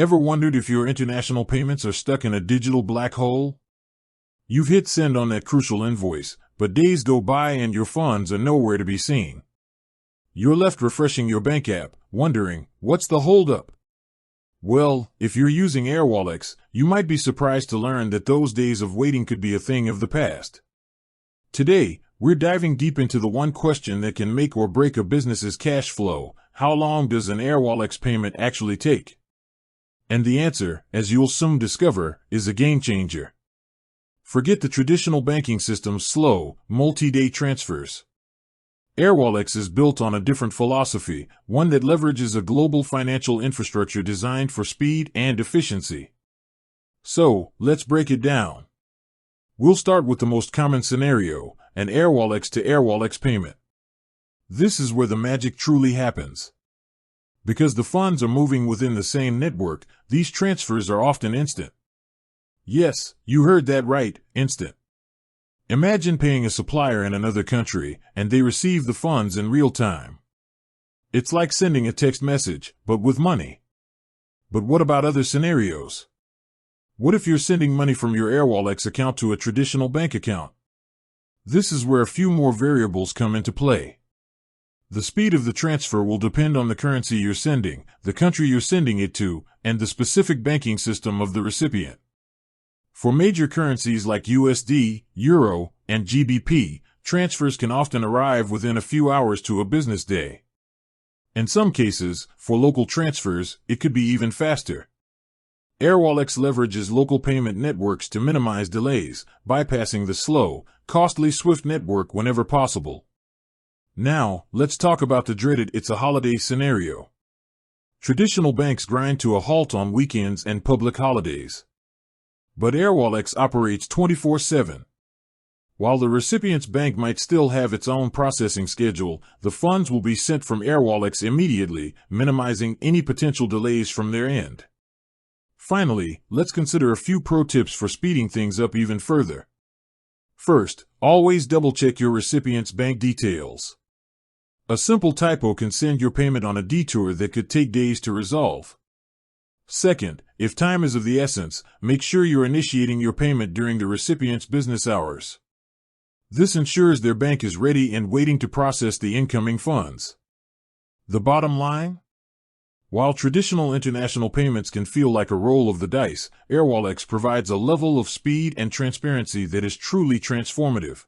Ever wondered if your international payments are stuck in a digital black hole? You've hit send on that crucial invoice, but days go by and your funds are nowhere to be seen. You're left refreshing your bank app, wondering, what's the holdup? Well, if you're using Airwallex, you might be surprised to learn that those days of waiting could be a thing of the past. Today, we're diving deep into the one question that can make or break a business's cash flow: how long does an Airwallex payment actually take? And the answer, as you'll soon discover, is a game changer. Forget the traditional banking system's slow, multi-day transfers. Airwallex is built on a different philosophy, one that leverages a global financial infrastructure designed for speed and efficiency. So, let's break it down. We'll start with the most common scenario, an Airwallex to Airwallex payment. This is where the magic truly happens. Because the funds are moving within the same network, these transfers are often instant. Yes, you heard that right, instant. Imagine paying a supplier in another country, and they receive the funds in real time. It's like sending a text message, but with money. But what about other scenarios? What if you're sending money from your Airwallex account to a traditional bank account? This is where a few more variables come into play. The speed of the transfer will depend on the currency you're sending, the country you're sending it to, and the specific banking system of the recipient. For major currencies like USD, Euro, and GBP, transfers can often arrive within a few hours to a business day. In some cases, for local transfers, it could be even faster. Airwallex leverages local payment networks to minimize delays, bypassing the slow, costly SWIFT network whenever possible. Now, let's talk about the dreaded "it's a holiday" scenario. Traditional banks grind to a halt on weekends and public holidays. But Airwallex operates 24/7. While the recipient's bank might still have its own processing schedule, the funds will be sent from Airwallex immediately, minimizing any potential delays from their end. Finally, let's consider a few pro tips for speeding things up even further. First, always double-check your recipient's bank details. A simple typo can send your payment on a detour that could take days to resolve. Second, if time is of the essence, make sure you're initiating your payment during the recipient's business hours. This ensures their bank is ready and waiting to process the incoming funds. The bottom line? While traditional international payments can feel like a roll of the dice, Airwallex provides a level of speed and transparency that is truly transformative.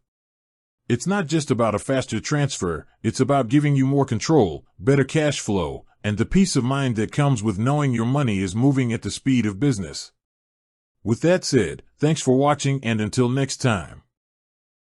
It's not just about a faster transfer, it's about giving you more control, better cash flow, and the peace of mind that comes with knowing your money is moving at the speed of business. With that said, thanks for watching, and until next time.